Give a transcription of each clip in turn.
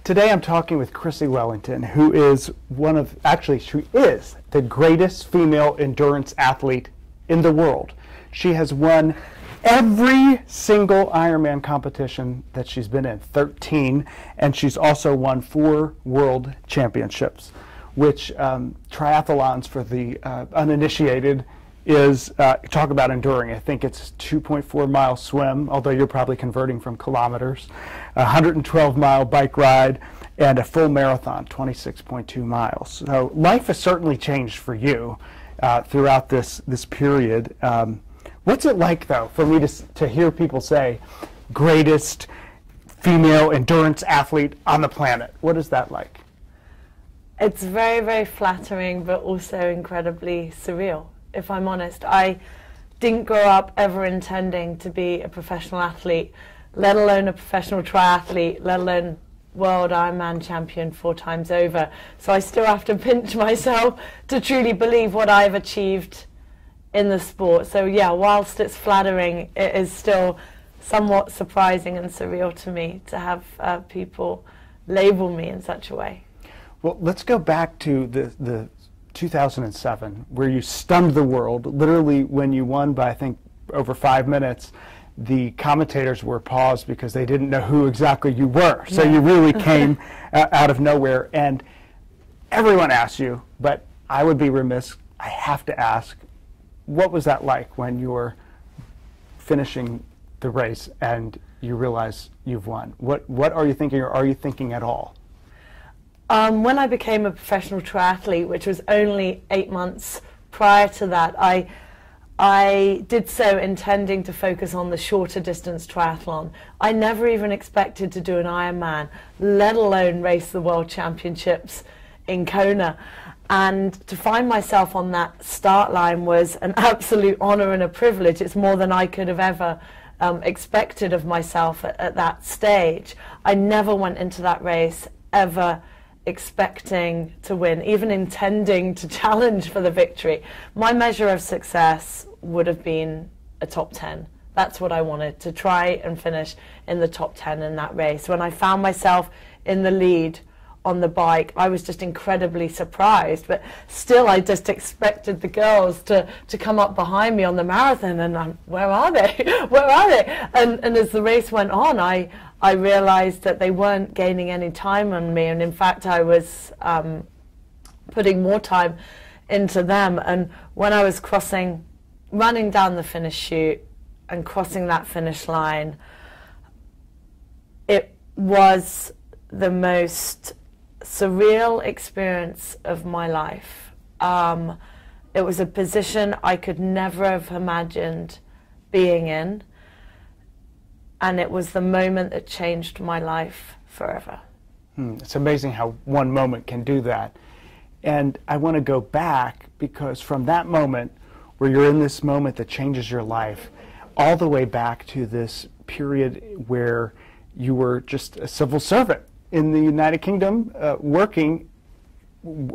Today I'm talking with Chrissie Wellington, who is she is the greatest female endurance athlete in the world. She has won every single Ironman competition that she's been in, 13, and she's also won 4 world championships, which triathlons for the uninitiated is, talk about enduring. I think it's 2.4 mile swim, although you're probably converting from kilometers, 112-mile bike ride, and a full marathon, 26.2 miles. So life has certainly changed for you throughout this period. What's it like, though, for me to hear people say, greatest female endurance athlete on the planet? What is that like? It's very, very flattering, but also incredibly surreal. If I'm honest, I didn't grow up ever intending to be a professional athlete, let alone a professional triathlete, let alone world Ironman champion 4 times over. So I still have to pinch myself to truly believe what I've achieved in the sport. So yeah, whilst it's flattering, it is still somewhat surprising and surreal to me to have people label me in such a way. Well, let's go back to the 2007, where you stunned the world. Literally, when you won by, I think, over 5 minutes, the commentators were paused because they didn't know who exactly you were. So you really came out of nowhere, and everyone asked you, but I would be remiss, I have to ask, what was that like when you were finishing the race and you realize you've won? What are you thinking, or are you thinking at all? When I became a professional triathlete, which was only 8 months prior to that, I did so intending to focus on the shorter distance triathlon. I never even expected to do an Ironman, let alone race the World Championships in Kona. And to find myself on that start line was an absolute honor and a privilege. It's more than I could have ever expected of myself at that stage. I never went into that race ever expecting to win, even intending to challenge for the victory. My measure of success would have been a top 10. That's what I wanted, to try and finish in the top 10 in that race. When I found myself in the lead on the bike, I was just incredibly surprised, but still I just expected the girls to come up behind me on the marathon, and where are they? Where are they? And as the race went on, I realized that they weren't gaining any time on me, and in fact I was putting more time into them. And when I was running down the finish chute and crossing that finish line, it was the most surreal experience of my life. It was a position I could never have imagined being in, and it was the moment that changed my life forever. It's amazing how one moment can do that. And I want to go back, because from that moment where you're in this moment that changes your life, all the way back to this period where you were just a civil servant in the United Kingdom, working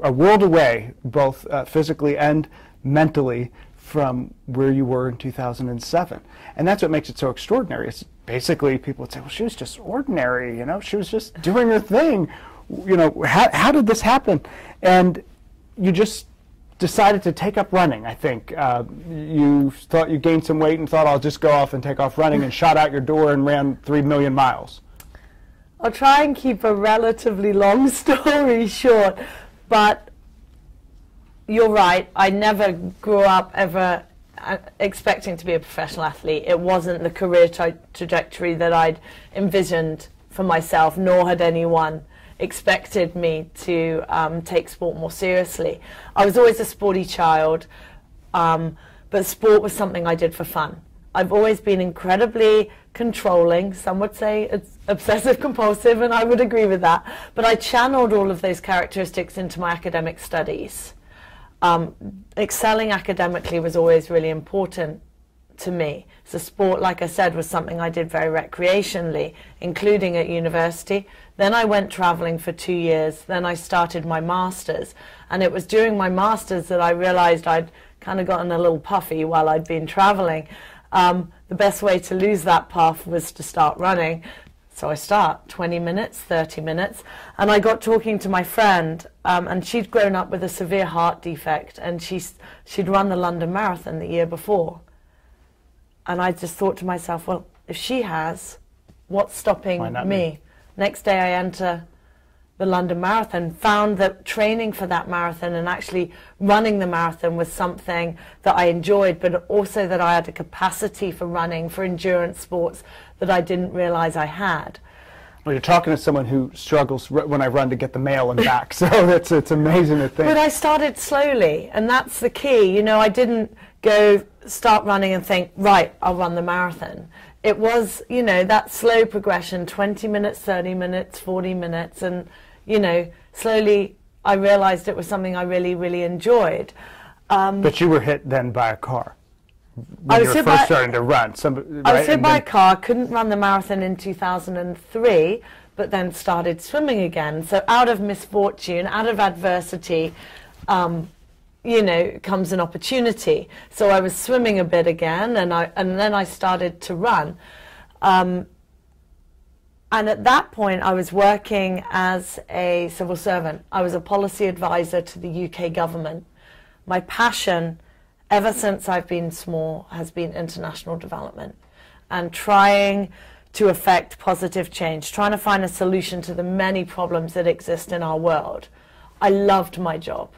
a world away, both physically and mentally, from where you were in 2007. And that's what makes it so extraordinary. It's basically, people would say, well, she was just ordinary, you know, she was just doing her thing. You know, how did this happen? And you just decided to take up running, I think. You thought you gained some weight and thought, I'll just go off and take off running, and shot out your door and ran 3 million miles. I'll try and keep a relatively long story short, but you're right. I never grew up ever expecting to be a professional athlete. It wasn't the career trajectory that I'd envisioned for myself, nor had anyone expected me to take sport more seriously. I was always a sporty child, but sport was something I did for fun. I've always been incredibly controlling. Some would say it's obsessive compulsive, and I would agree with that. But I channeled all of those characteristics into my academic studies. Excelling academically was always really important to me. So sport, like I said, was something I did very recreationally, including at university. Then I went traveling for 2 years. Then I started my master's. And it was during my master's that I realized I'd kind of gotten a little puffy while I'd been traveling. The best way to lose that puff was to start running. So I start 20 minutes, 30 minutes, and I got talking to my friend, and she'd grown up with a severe heart defect, and she'd run the London Marathon the year before. And I just thought to myself, well, if she has, what's stopping me? Next day I enter the London Marathon, found that training for that marathon and actually running the marathon was something that I enjoyed, but also that I had a capacity for running, for endurance sports, that I didn't realize I had. Well, you're talking to someone who struggles when I run to get the mail and back, so it's amazing to think. But I started slowly, and that's the key. You know, I didn't go start running and think, right, I'll run the marathon. It was, you know, that slow progression, 20 minutes, 30 minutes, 40 minutes, and, you know, slowly I realized it was something I really, really enjoyed. But you were hit then by a car when you were first starting to run. I was hit by a car, couldn't run the marathon in 2003, but then started swimming again. So out of misfortune, out of adversity, you know, comes an opportunity. So I was swimming a bit again, and then I started to run. And at that point, I was working as a civil servant. I was a policy advisor to the UK government. My passion, ever since I've been small, has been international development and trying to affect positive change, trying to find a solution to the many problems that exist in our world. I loved my job,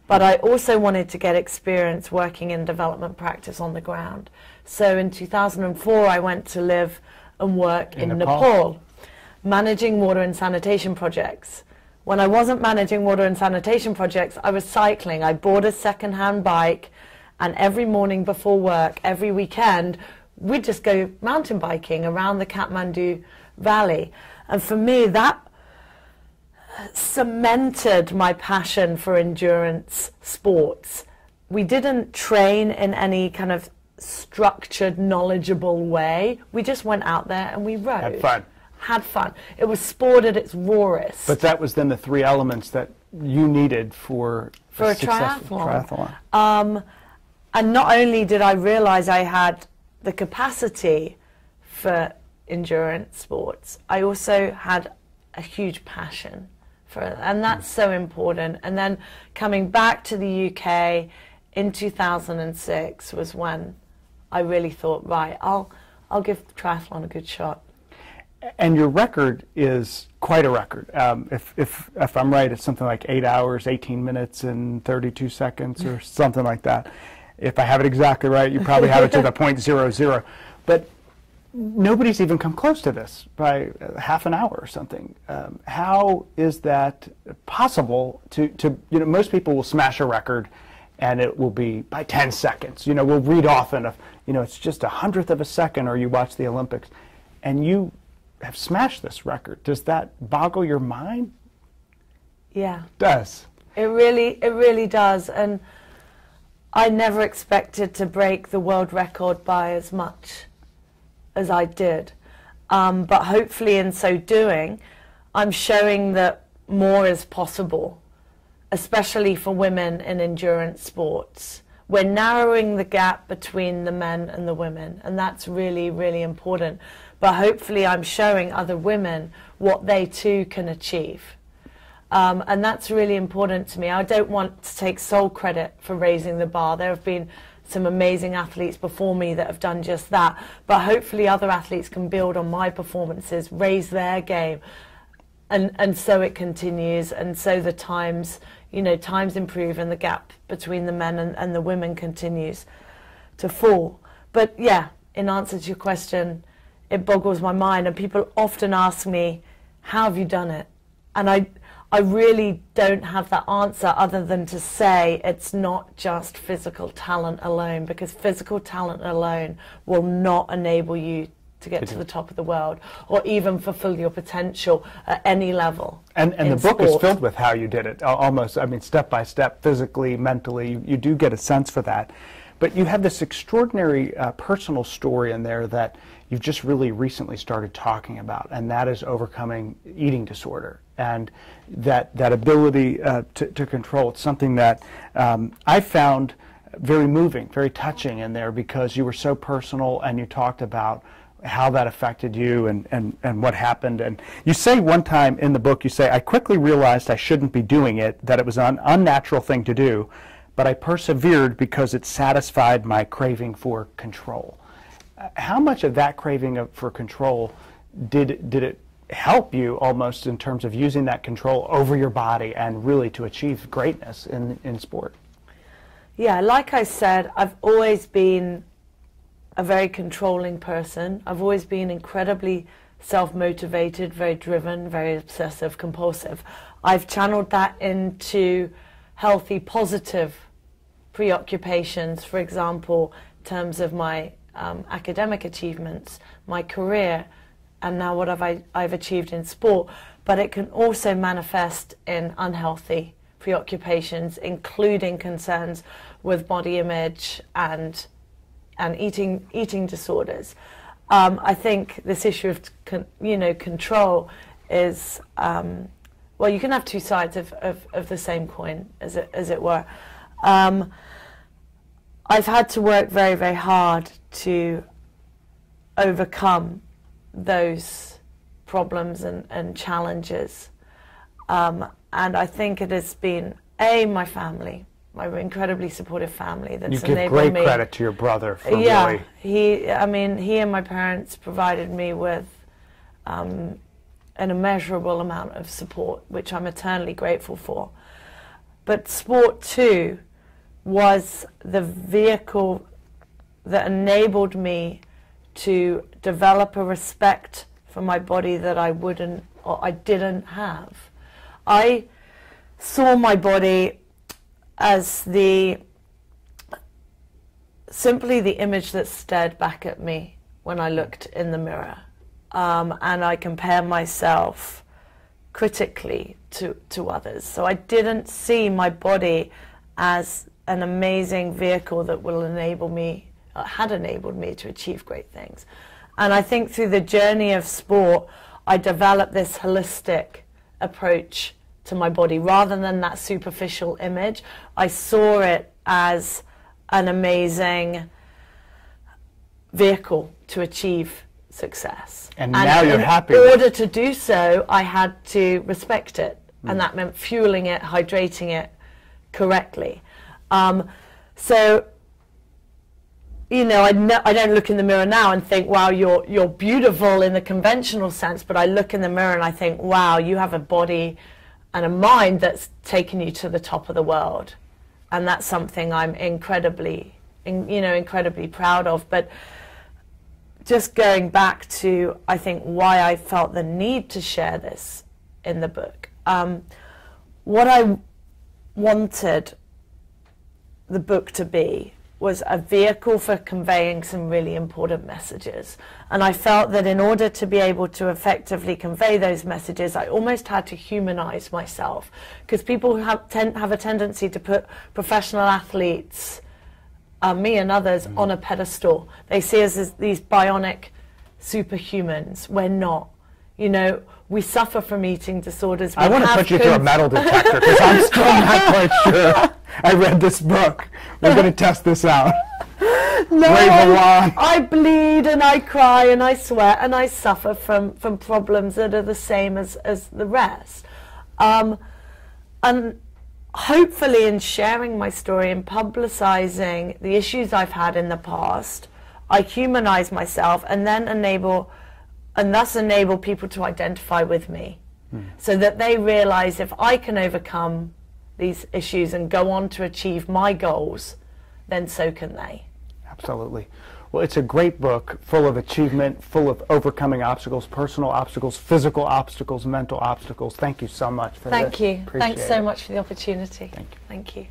but I also wanted to get experience working in development practice on the ground. So in 2004, I went to live and work in Nepal, managing water and sanitation projects. When I wasn't managing water and sanitation projects, I was cycling. I bought a second-hand bike, and every morning before work, every weekend, we'd just go mountain biking around the Kathmandu Valley. And for me, that cemented my passion for endurance sports. We didn't train in any kind of structured, knowledgeable way. We just went out there and we rode. Had fun. It was sport at its rawest. But that was then the three elements that you needed for a triathlon. And not only did I realize I had the capacity for endurance sports, I also had a huge passion for it, and that's so important. And then coming back to the UK in 2006 was when I really thought, right, I'll give triathlon a good shot. And your record is quite a record. If I'm right, it's something like 8 hours, 18 minutes, and 32 seconds, or something like that. If I have it exactly right, you probably have it to the .00. But nobody's even come close to this by half an hour or something. How is that possible? To you know, most people will smash a record, and it will be by 10 seconds. You know, we'll read often of, you know, it's just 1/100th of a second, or you watch the Olympics, and you have smashed this record. Does that boggle your mind? Yeah. It does. It really does. And I never expected to break the world record by as much as I did. But hopefully in so doing, I'm showing that more is possible, especially for women in endurance sports. We're narrowing the gap between the men and the women, and that's really, really important. But hopefully I'm showing other women what they too can achieve. And that's really important to me. I don't want to take sole credit for raising the bar. There have been some amazing athletes before me that have done just that. But hopefully other athletes can build on my performances, raise their game, and so it continues. And so the times, you know, times improve and the gap between the men and the women continues to fall. But yeah, in answer to your question, it boggles my mind, and people often ask me, how have you done it? And I really don't have that answer other than to say it's not just physical talent alone, because physical talent alone will not enable you to get to the top of the world or even fulfill your potential at any level. And the book is filled with how you did it, almost, I mean, step by step, physically, mentally. You do get a sense for that. But you have this extraordinary personal story in there that you've just really recently started talking about, and that is overcoming eating disorder. And that ability to control. It's something that I found very moving, very touching in there, because you were so personal, and you talked about how that affected you and what happened. And you say one time in the book, you say, I quickly realized I shouldn't be doing it, that it was an unnatural thing to do, but I persevered because it satisfied my craving for control. How much of that craving for control did it help you almost in terms of using that control over your body and really to achieve greatness in sport? Yeah, like I said, I've always been a very controlling person. I've always been incredibly self-motivated, very driven, very obsessive, compulsive. I've channeled that into healthy, positive preoccupations, for example, in terms of my academic achievements, my career, and now what I've achieved in sport. But it can also manifest in unhealthy preoccupations, including concerns with body image and eating disorders. I think this issue of control is well, you can have two sides of the same coin, as it were. I've had to work very, very hard to overcome those problems and challenges, and I think it has been my family, my incredibly supportive family, that's enabled me. You give great credit to your brother for really. He and my parents provided me with an immeasurable amount of support, which I'm eternally grateful for. But sport too was the vehicle that enabled me to develop a respect for my body that I didn't have. I saw my body as simply the image that stared back at me when I looked in the mirror, and I compared myself critically to others. So I didn't see my body as an amazing vehicle that had enabled me to achieve great things. And I think through the journey of sport, I developed this holistic approach to my body. Rather than that superficial image, I saw it as an amazing vehicle to achieve success. And now you're happy. In order to do so, I had to respect it, and that meant fueling it, hydrating it correctly. So, I don't look in the mirror now and think, wow, you're beautiful in the conventional sense, but I look in the mirror and I think, wow, you have a body and a mind that's taken you to the top of the world. And that's something I'm incredibly proud of. But just going back to, I think, why I felt the need to share this in the book. What I wanted the book to be was a vehicle for conveying some really important messages. And I felt that in order to be able to effectively convey those messages, I almost had to humanize myself, because people have a tendency to put professional athletes, me and others, on a pedestal. They see us as these bionic superhumans. We're not. We suffer from eating disorders. I want to put you through a metal detector, because I'm still not quite sure. I read this book. We're going to test this out. No, I bleed and I cry and I sweat and I suffer from problems that are the same as the rest. And hopefully in sharing my story and publicizing the issues I've had in the past, I humanize myself and then thus enable people to identify with me, so that they realize if I can overcome these issues and go on to achieve my goals, then so can they. Absolutely. Well, it's a great book, full of achievement, full of overcoming obstacles, personal obstacles, physical obstacles, mental obstacles. Thank you so much for this. Thank you. Appreciate Thanks so it. much for the opportunity. Thank you. Thank you.